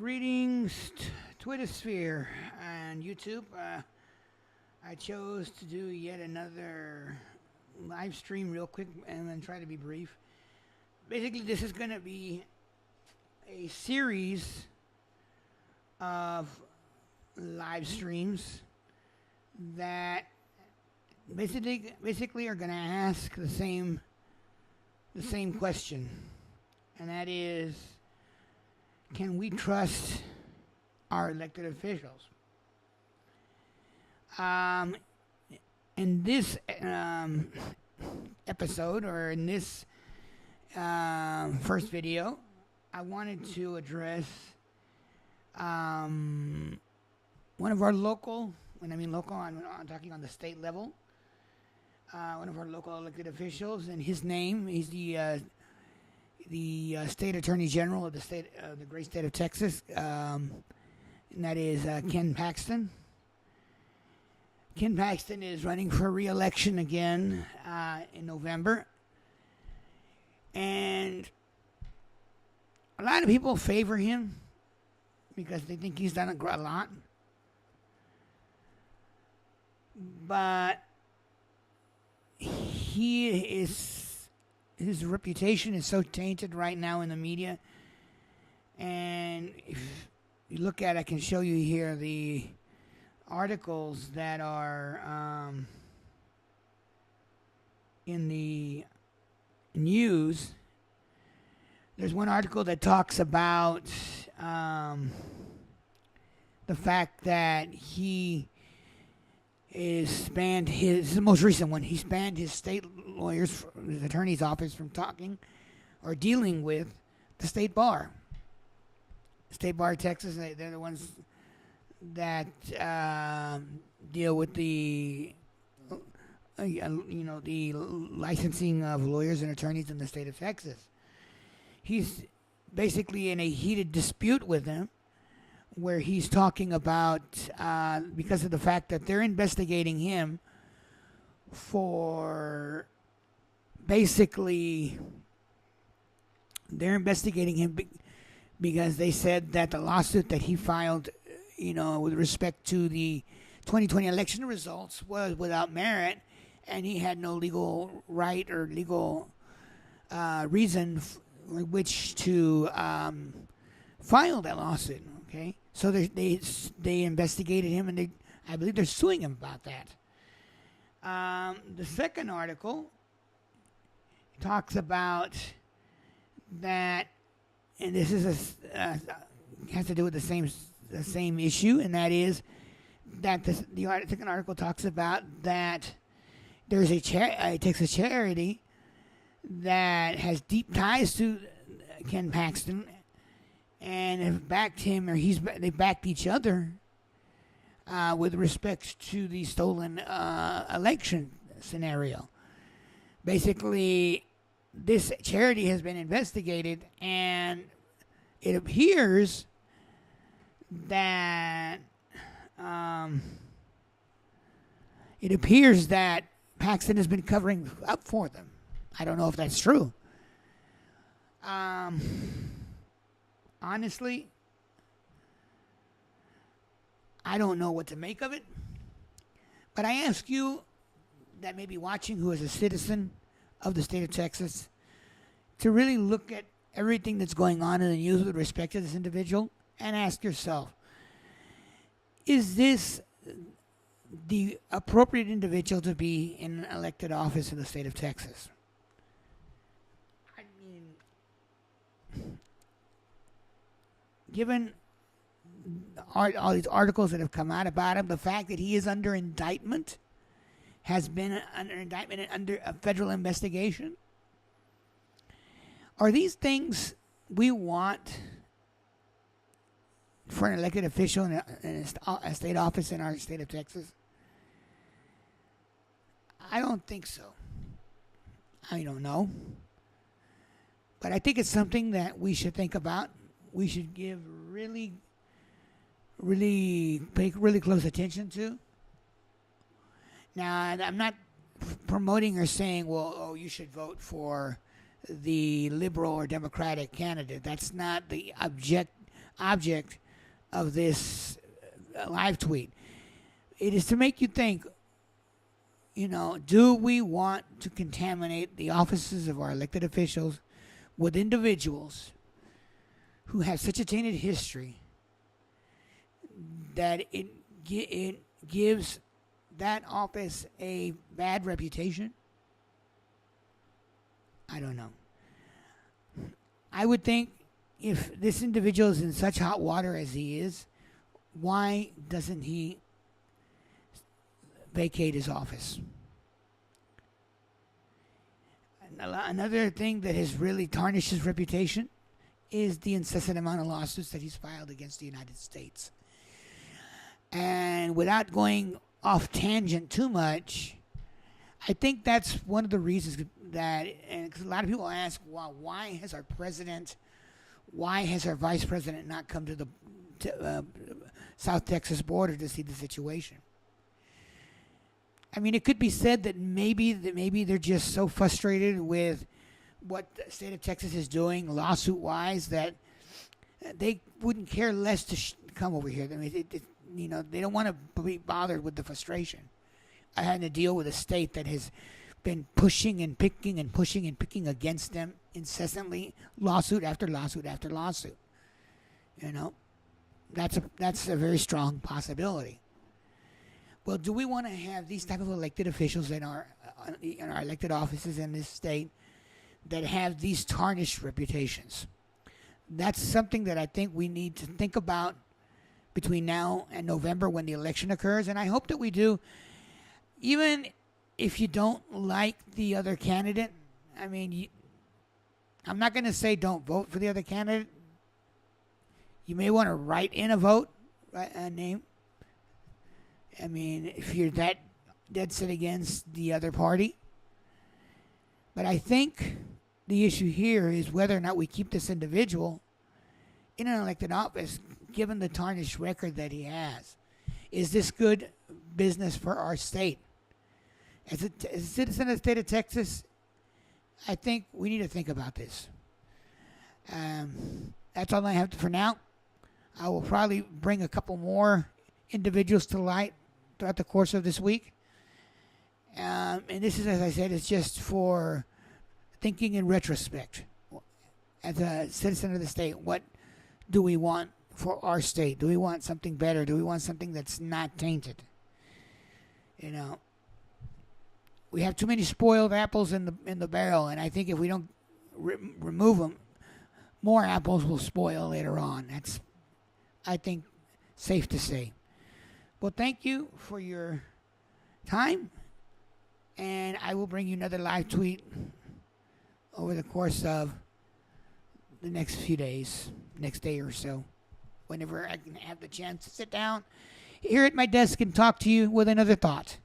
Greetings, Twitter sphere and YouTube. I chose to do yet another live stream real quick and then try to be brief. Basically, this is going to be a series of live streams that basically are going to ask the same question, and that is, can we trust our elected officials? In this episode, or in this first video, I wanted to address one of our local, when I mean local, I'm talking on the state level, one of our local elected officials, and his name, he's the state attorney general of the great state of Texas, and that is Ken Paxton. Ken Paxton is running for re-election again in November, and a lot of people favor him because they think he's done a lot, but his reputation is so tainted right now in the media. And if you look at, I can show you here the articles that are in the news. There's one article that talks about the fact that he is banned his, the most recent one, he's banned his state lawyers, his attorney's office, from talking or dealing with the state bar. State Bar of Texas, they're the ones that deal with the the licensing of lawyers and attorneys in the state of Texas. He's basically in a heated dispute with them, where he's talking about, because of the fact that they're investigating him for basically, because they said that the lawsuit that he filed, with respect to the 2020 election results was without merit, and he had no legal right or legal reason which to file that lawsuit. Okay, so they investigated him, and I believe they're suing him about that. The second article talks about that, and this is has to do with the same issue, and that is that the second article talks about that there's a Texas charity that has deep ties to Ken Paxton, and have backed him, or they backed each other with respect to the stolen election scenario. Basically, this charity has been investigated, and it appears that Paxton has been covering up for them. I don't know if that's true. Honestly, I don't know what to make of it. But I ask you that may be watching, who is a citizen of the state of Texas, to really look at everything that's going on in the news with respect to this individual and ask yourself, is this the appropriate individual to be in an elected office in the state of Texas? I mean, given all these articles that have come out about him, the fact that he is under indictment, has been under indictment and under a federal investigation, are these things we want for an elected official in a state office in our state of Texas? I don't think so. I don't know. But I think it's something that we should think about. We should give pay really close attention to. Now, I'm not promoting or saying, you should vote for the liberal or Democratic candidate. That's not the object of this live tweet. It is to make you think, do we want to contaminate the offices of our elected officials with individuals who have such a tainted history that it gives that office a bad reputation? I don't know. I would think if this individual is in such hot water as he is, why doesn't he vacate his office? Another thing that has really tarnished his reputation is the incessant amount of lawsuits that he's filed against the United States. And without going off tangent too much, I think that's one of the reasons that, and 'cause a lot of people ask, well, why has our vice president not come to the South Texas border to see the situation? I mean, it could be said that maybe they're just so frustrated with what the state of Texas is doing lawsuit-wise that they wouldn't care less to come over here. I mean, they don't want to be bothered with the frustration. I had to deal with a state that has been pushing and picking and pushing and picking against them incessantly, lawsuit after lawsuit after lawsuit. That's a very strong possibility. Well, do we want to have these type of elected officials in our elected offices in this state that have these tarnished reputations? That's something that I think we need to think about between now and November when the election occurs, and I hope that we do. Even if you don't like the other candidate, I mean, I'm not going to say don't vote for the other candidate. You may want to write in a name. I mean, if you're that dead set against the other party. But I think the issue here is whether or not we keep this individual in an elected office, given the tarnished record that he has. Is this good business for our state? As a citizen of the state of Texas, I think we need to think about this. That's all I have for now. I will probably bring a couple more individuals to light throughout the course of this week. And this is, as I said, it's just for thinking in retrospect. As a citizen of the state, what do we want for our state? Do we want something better? Do we want something that's not tainted? We have too many spoiled apples in the barrel, and I think if we don't remove them, more apples will spoil later on. That's, I think, safe to say. Well, thank you for your time, and I will bring you another live tweet over the course of the next few days, next day or so, whenever I can have the chance to sit down here at my desk and talk to you with another thought.